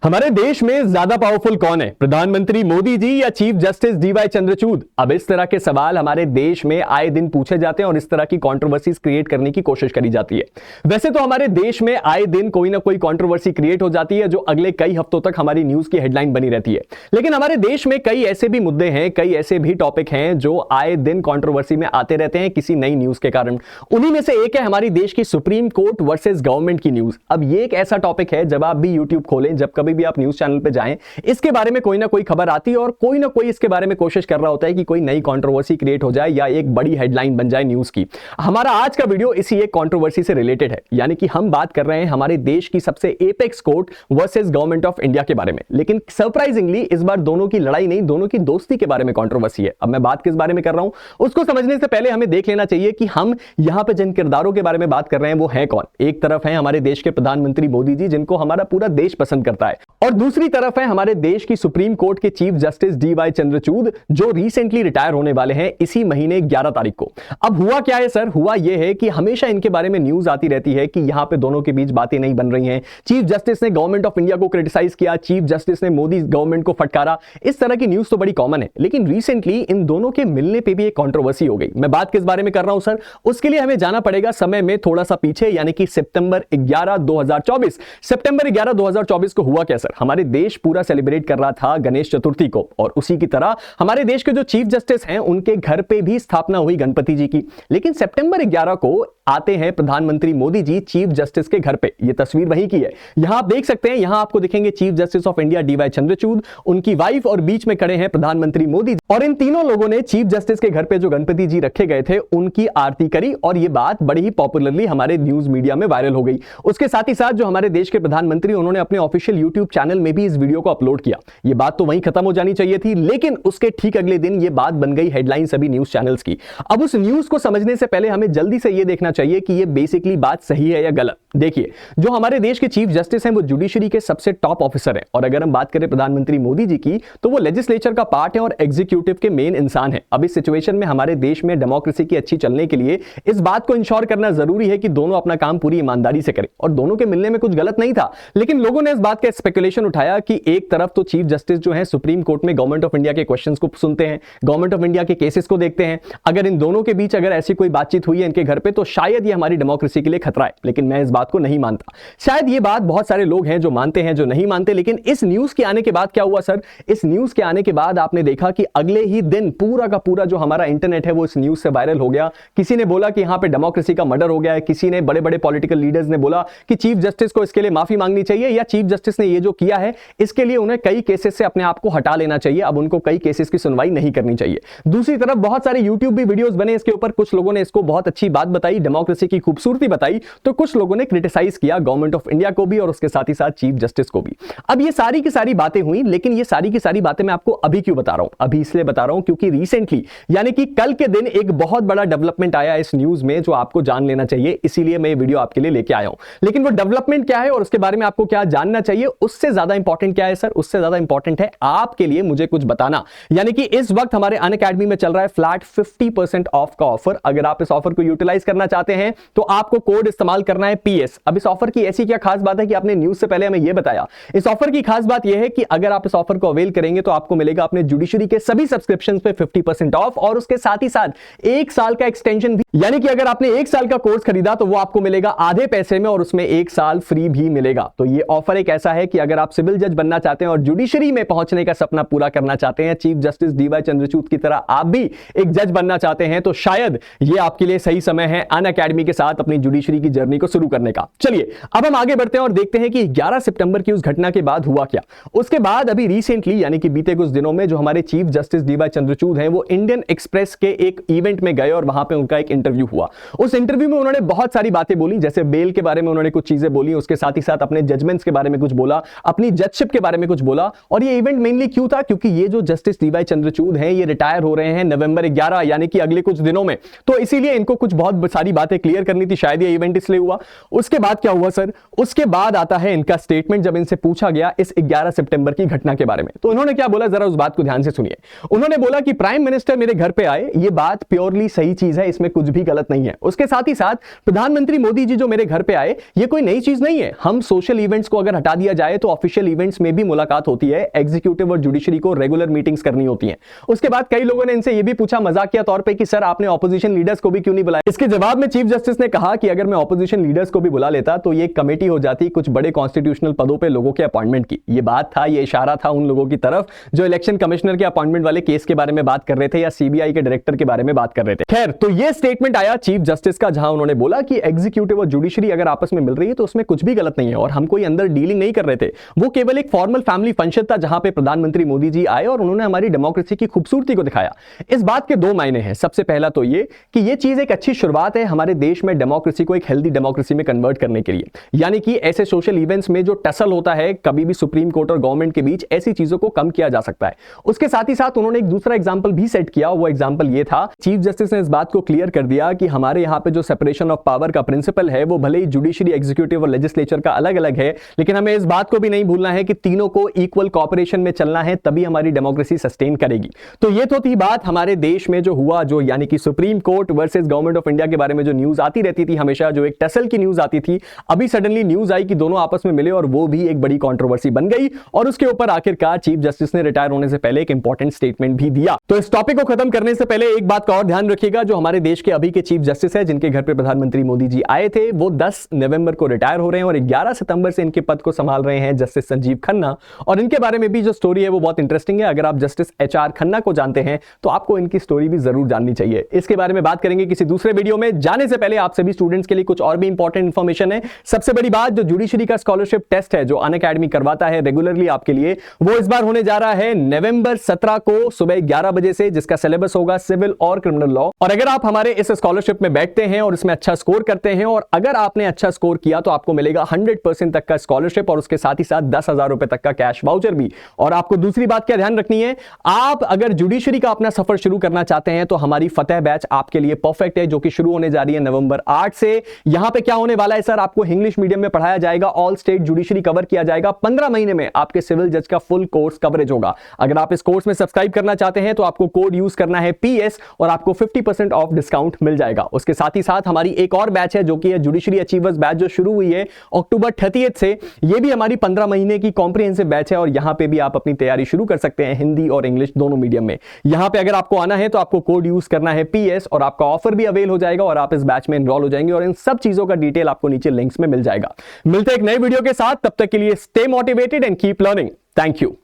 हमारे देश में ज्यादा पावरफुल कौन है, प्रधानमंत्री मोदी जी या चीफ जस्टिस डीवाई चंद्रचूड? अब इस तरह के सवाल हमारे देश में आए दिन पूछे जाते हैं और इस तरह की कंट्रोवर्सीज क्रिएट करने की कोशिश करी जाती है। वैसे तो हमारे देश में आए दिन कोई ना कोई कंट्रोवर्सी क्रिएट हो जाती है जो अगले कई हफ्तों तक हमारी न्यूज की हेडलाइन बनी रहती है। लेकिन हमारे देश में कई ऐसे भी मुद्दे हैं, कई ऐसे भी टॉपिक हैं जो आए दिन कंट्रोवर्सी में आते रहते हैं किसी नई न्यूज के कारण। उन्हीं में से एक है हमारी देश की सुप्रीम कोर्ट वर्सेस गवर्नमेंट की न्यूज। अब ये एक ऐसा टॉपिक है, जब आप भी यूट्यूब खोलें, जब कभी भी आप न्यूज चैनल पे जाएं, इसके बारे में कोई ना कोई खबर आती है और कोई ना कोई इसके बारे में कोशिश कर रहा होता है कि कोई नई कंट्रोवर्सी क्रिएट हो जाए या एक बड़ी हेडलाइन बन जाए न्यूज की। हमारा आज का वीडियो इसी एक कंट्रोवर्सी से रिलेटेड है, यानी कि हम बात कर रहे हैं हमारे देश की सबसे apex court versus government of India के बारे में। लेकिन सरप्राइजिंगली इस बार दोनों की लड़ाई नहीं, दोनों की दोस्ती के बारे में कंट्रोवर्सी है। अब मैं बात किस बारे में कर रहा हूं उसको समझने से पहले हमें देख लेना चाहिए कि हम यहां पे जिन किरदारों के बारे में बात कर रहे हैं वो है कौन। एक तरफ है हमारे देश के प्रधानमंत्री मोदी जी, जिनको हमारा पूरा देश पसंद करता है, और दूसरी तरफ है हमारे देश की सुप्रीम कोर्ट के चीफ जस्टिस डीवाई चंद्रचूड, जो रिसेंटली रिटायर होने वाले हैं इसी महीने 11 तारीख को। अब हुआ क्या है सर? हुआ यह है कि हमेशा इनके बारे में न्यूज आती रहती है कि यहां पे दोनों के बीच बातें नहीं बन रही हैं। चीफ जस्टिस ने गवर्नमेंट ऑफ इंडिया को क्रिटिसाइज किया, चीफ जस्टिस ने मोदी गवर्नमेंट को फटकारा। इस तरह की न्यूज तो बड़ी कॉमन है, लेकिन रिसेंटली इन दोनों के मिलने पर भी एक कॉन्ट्रोवर्सी हो गई। मैं बात किस बारे में कर रहा हूं सर? उसके लिए हमें जाना पड़ेगा समय में थोड़ा सा पीछे, यानी कि सितंबर 11 2024। सितंबर 11 2024 को हुआ क्या सर? हमारे देश पूरा सेलिब्रेट कर रहा था गणेश चतुर्थी को, और उसी की तरह हमारे देश के जो चीफ जस्टिस हैं उनके घर पे भी स्थापना हुई गणपति जी की। लेकिन सितंबर 11 को आते हैं प्रधानमंत्री मोदी जी चीफ जस्टिस के घर पे। ये तस्वीर वहीं की है, यहां आप देख सकते हैं। यहां आपको दिखेंगे chief justice of India D Y Chandrachud, उनकी वाइफ, और बीच में खड़े हैं प्रधानमंत्री मोदी। और इन तीनों लोगों ने चीफ जस्टिस के घर पे जो गणपति जी रखे गए थे उनकी आरती करी, और ये बात बड़ी ही पॉपुलरली हमारे न्यूज मीडिया में वायरल हो गई। उसके साथ ही साथ जो हमारे देश के प्रधानमंत्री, उन्होंने अपने ऑफिशियल यूट्यूब चैनल में भी इस वीडियो को अपलोड किया। ये बात तो वहीं खत्म हो जानी चाहिए थी, लेकिन उसके ठीक अगले दिन ये बात बन गई हेडलाइन सभी न्यूज चैनल्स की। अब उस न्यूज को समझने से पहले हमें जल्दी से ये देखना चाहिए कि ये बेसिकली बात सही है या गलत। देखिए, जो हमारे देश के चीफ जस्टिस हैं वो जुडिशरी के सबसे टॉप ऑफिसर हैं, और अगर हम बात करें प्रधानमंत्री मोदी जी की तो वो लेजिस्लेचर का पार्ट है और एग्जीक्यूटिव के मेन इंसान है। अब इस सिचुएशन में हमारे देश में डेमोक्रेसी की अच्छी चलने के लिए इस बात को इंश्योर करना जरूरी है कि दोनों अपना काम पूरी ईमानदारी से करें, और दोनों के मिलने में कुछ गलत नहीं था। लेकिन लोगों ने इस बात का स्पेकुलेशन उठाया कि एक तरफ तो चीफ जस्टिस जो है सुप्रीम कोर्ट में गवर्नमेंट ऑफ इंडिया के क्वेश्चंस को सुनते हैं, गवर्नमेंट ऑफ इंडिया के केसेस को देखते हैं। अगर इन दोनों के बीच अगर ऐसी कोई बातचीत हुई है इनके घर पे, तो शायद ये हमारी डेमोक्रेसी के लिए खतरा है। लेकिन मैं इस बात को नहीं मानता। शायद ये बात बहुत सारे लोग हैं जो मानते हैं, जो नहीं मानते। लेकिन इस न्यूज के आने के बाद क्या हुआ सर? इस न्यूज के आने के बाद आपने देखा कि अगले ही दिन पूरा का पूरा जो हमारा इंटरनेट है वो इस न्यूज से वायरल हो गया। किसी ने बोला कि यहां पे डेमोक्रेसी का मर्डर हो गया है, किसी ने, बड़े बड़े पॉलिटिकल लीडर्स ने बोला कि चीफ जस्टिस को इसके लिए माफी मांगनी चाहिए, या चीफ जस्टिस ने ये जो किया है इसके लिए उन्हें कई केसेस से अपने आप को हटा लेना चाहिए, अब उनको कई केसेस की सुनवाई नहीं करनी चाहिए। दूसरी तरफ बहुत सारे यूट्यूब भी वीडियोस बने इसके ऊपर, कुछ लोगों ने इसको बहुत अच्छी बात बताई, डेमोक्रेसी की खूबसूरती बताई, तो कुछ लोगों ने क्रिटिसाइज किया गवर्नमेंट ऑफ इंडिया को भी और उसके साथ ही साथ चीफ जस्टिस को भी। अब ये सारी की सारी बातें हुई, लेकिन ये सारी की सारी बातें मैं आपको अभी क्यों बता रहा हूं? अभी इसलिए बता रहा हूं क्योंकि रिसेंटली, यानी कि कल के दिन, एक बहुत बड़ा डेवलपमेंट आया इस न्यूज में जो आपको जान लेना चाहिए, इसीलिए मैं ये वीडियो आपके लिए लेके आया हूं। लेकिन वो डेवलपमेंट क्या है और उसके बारे में आपको क्या जानना चाहिए, उससे ज्यादा इंपॉर्टेंट क्या है सर? उससे ज्यादा इंपॉर्टेंट है आपके लिए मुझे कुछ बताना। यानी कि इस वक्त हमारे अनअकैडमी में चल रहा है फ्लैट 50% ऑफ का ऑफर। अगर आप इस ऑफर को यूटिलाइज करना चाहते हैं तो आपको कोड इस्तेमाल करना है PS। अब इस ऑफर की ऐसी क्या खास बात है कि आपने न्यूज से पहले हमें यह बताया? इस ऑफर की खास बात यह है कि अगर आप इस ऑफर को अवेल करेंगे तो आपको मिलेगा अपने जुडिशरी के सभी सब्सक्रिप्शंस पे 50% ऑफ, और उसके साथ ही साथ 1 साल का एक्सटेंशन भी। यानी कि अगर आपने 1 साल का कोर्स खरीदा तो वो आपको मिलेगा आधे पैसे में, और उसमें 1 साल फ्री भी मिलेगा। तो ये ऑफर एक ऐसा है कि अगर आप सिविल जज बनना चाहते हैं और जुडिशरी में पहुंचने का सपना पूरा करना चाहते हैं, चीफ जस्टिस डीवाई चंद्रचूड की तरह आप भी एक जज बनना चाहते हैं, तो शायद ये आपके लिए सही समय है अनअकैडमी के साथ अपनी जुडिशरी की जर्नी को शुरू करने का। चलिए अब हम आगे बढ़ते हैं और देखते हैं कि 11 सितंबर की उस घटना के बाद हुआ क्या। उसके बाद अभी रिसेंटली, यानी कि बीते कुछ दिनों में, जो हमारे चीफ जस्टिस डीवाई चंद्रचूड हैं वो इंडियन एक्सप्रेस के एक इवेंट में गए और वहां पे उनका एक इंटरव्यू हुआ। उस इंटरव्यू में उन्होंने बहुत सारी बातें बोली, जैसे बेल के बारे में उन्होंने कुछ चीजें बोली, उसके साथ ही साथ अपने जजमेंट्स के बारे में कुछ बोला, अपनी जजशिप के बारे में कुछ बोला। और ये इवेंट मेनली क्यों था? क्योंकि ये जो जस्टिस डीवाई चंद्रचूड हैं ये रिटायर हो रहे हैं नवंबर 11, यानी कि अगले कुछ दिनों में, तो इसीलिए इनको कुछ बहुत सारी बातें क्लियर करनी थी, शायद ये इवेंट इसलिए हुआ। उसके बाद क्या हुआ सर? उसके बाद आता है इनका स्टेटमेंट जब इनसे पूछा गया इस 11 सितंबर की घटना के बारे में। तो उन्होंने क्या बोला, जरा उस बात को ध्यान से सुनिए। उन्होंने बोला कि प्राइम मिनिस्टर मेरे घर पे आए, ये बात प्योरली सही चीज है, इसमें कुछ भी गलत नहीं है। उसके साथ ही साथ प्रधानमंत्री मोदी जी जो मेरे घर पे आए, ये कोई नई चीज नहीं है। हम सोशल इवेंट्स को अगर हटा दिया जाए तो ऑफिशियल इवेंट्स में भी मुलाकात होती है, एग्जीक्यूटिव और जुडिशरी को रेगुलर मीटिंग्स करनी होती हैं। उसके बाद कई लोगों ने इनसे यह भी पूछा मजाकिया तौर पे कि सर आपने ऑपोजिशन लीडर्स को भी क्यों नहीं बुलाया। इसके जवाब में चीफ जस्टिस ने कहा कि अगर मैं ऑपोजिशन लीडर्स को भी बुला लेता तो ये कमेटी हो जाती कुछ बड़े कॉन्स्टिट्यूशनल पदों पे लोगों के अपॉइंटमेंट की। ये बात था, ये इशारा था उन लोगों की तरफ जो इलेक्शन कमिश्नर के अपॉइंटमेंट वाले केस के बारे में बात कर रहे थे या सीबीआई के डायरेक्टर के बारे में बात कर रहे थे। खैर, तो ये स्टेटमेंट आया चीफ जस्टिस का, जहां उन्होंने बोला कि एग्जीक्यूटिव और जुडिशरी अगर आपस में मिल रही है तो उसमें कुछ भी गलत नहीं है और हम कोई अंदर डीलिंग नहीं कर रहे थे। वो केवल एक फॉर्मल फैमिली फंक्शन था जहां पे प्रधानमंत्री मोदी जी आए और उन्होंने हमारी डेमोक्रेसी की खूबसूरती को दिखाया। इस बात के दो मायने हैं। सबसे पहला तो ये कि ये चीज एक अच्छी शुरुआत है हमारे देश में डेमोक्रेसी को एक हेल्दी डेमोक्रेसी में कन्वर्ट करने के लिए, यानी कि ऐसे सोशल इवेंट्स में जो टसल होता है कभी भी सुप्रीम कोर्ट और गवर्नमेंट के बीच, ऐसी चीजों को कम किया जा सकता है। उसके साथ ही साथ उन्होंने एक दूसरा एग्जांपल भी सेट किया। वो एग्जांपल ये था, चीफ जस्टिस ने इस बात को क्लियर कर दिया कि हमारे यहां पे जो सेपरेशन ऑफ पावर का प्रिंसिपल है वो भले ही जुडिशरी, एग्जीक्यूटिव और लेजिस्लेचर का अलग अलग है, लेकिन हमें इस बात को भी नहीं भूलना है कि तीनों को इक्वल कॉपरेशन में चलना है, तभी हमारी डेमोक्रेसी सस्टेन करेगी। तो ये तो थी बात हमारे देश में जो हुआ, जो यानी कि supreme court versus government of India के बारे में जो न्यूज आती रहती थी हमेशा, जो एक टसल की न्यूज आती थी, अभी सडनली न्यूज आई कि दोनों आपस में मिले और वो भी एक बड़ी कंट्रोवर्सी बन गई। और उसके ऊपर आखिरकार चीफ जस्टिस ने रिटायर होने से पहले एक इंपॉर्टेंट स्टेटमेंट भी दिया। तो इस टॉपिक को खत्म करने से पहले एक बात का और ध्यान रखिएगा, जो हमारे देश के अभी के चीफ जस्टिस है जिनके घर पे प्रधानमंत्री मोदी जी आए थे, वो 10 नवंबर को रिटायर हो रहे हैं और 11 सितंबर से इनके पद को संभाल रहे हैं जस्टिस संजीव खन्ना। और इनके बारे में भी जो स्टोरी है वो बहुत इंटरेस्टिंग है। अगर आप जस्टिस HR खन्ना को जानते हैं तो आपको इनकी स्टोरी भी जरूर जाननी चाहिए। इसके बारे में बात करेंगे किसी दूसरे वीडियो में। जाने से पहले आप सभी स्टूडेंट्स के लिए कुछ और भी इंपॉर्टेंट इंफॉर्मेशन है। सबसे बड़ी बात, जो जुडिशरी का स्कॉलरशिप टेस्ट है जो अनअकैडमी करवाता है रेगुलरली आपके लिए, वो इस बार होने जा रहा है नवंबर 17 को सुबह 11 बजे से, जिसका सिलेबस होगा सिविल और क्रिमिनल लॉ। और अगर आप हमारे इस स्कॉलरशिप में बैठते हैं और इसमें अच्छा स्कोर करते हैं, और अगर आपने अच्छा स्कोर किया तो आपको मिलेगा 100% तक का स्कॉलरशिप और उसके साथ ही साथ 10,000 रुपए तक का कैश वाउचर भी। और आपको दूसरी बात क्या ध्यान रखनी है, आप अगर जुडिशरी का अपना सफर शुरू करना चाहते हैं तो हमारी फतेह बैच आपके लिए परफेक्ट है, जो कि शुरू होने जा रही है नवंबर 8 से। यहां पे क्या होने वाला है सर, आपको इंग्लिश मीडियम में पढ़ाया जाएगा, ऑल स्टेट जुडिशरी कवर किया जाएगा। 15 महीने में आपके सिविल जज का फुल कोर्स कवरेज होगा। अगर आप इस कोर्स में सब्सक्राइब करना चाहते हैं तो आपको कोड यूज करना है PS और आपको 50% ऑफ डिस्काउंट मिल जाएगा। उसके साथ ही साथ हमारी एक और बैच है जो कि है जुडिशरी अचीवर्स बैच, जो शुरू हुई है अक्टूबर 30 से। ये भी हमारी 15 महीने की कॉम्प्रिहेंसिव बैच है और यहां पे भी आप अपनी तैयारी शुरू कर सकते हैं, हिंदी और इंग्लिश दोनों मीडियम में। यहां पे अगर आपको आना है तो आपको कोड यूज करना है PS और आपका ऑफर भी अवेल हो जाएगा और आप इस बैच में एनरोल हो जाएंगे। और इन सब चीजों का डिटेल आपको नीचे लिंक्स में मिल जाएगा। मिलते हैं एक नए वीडियो के साथ, तब तक के लिए stay motivated and keep learning. Thank you.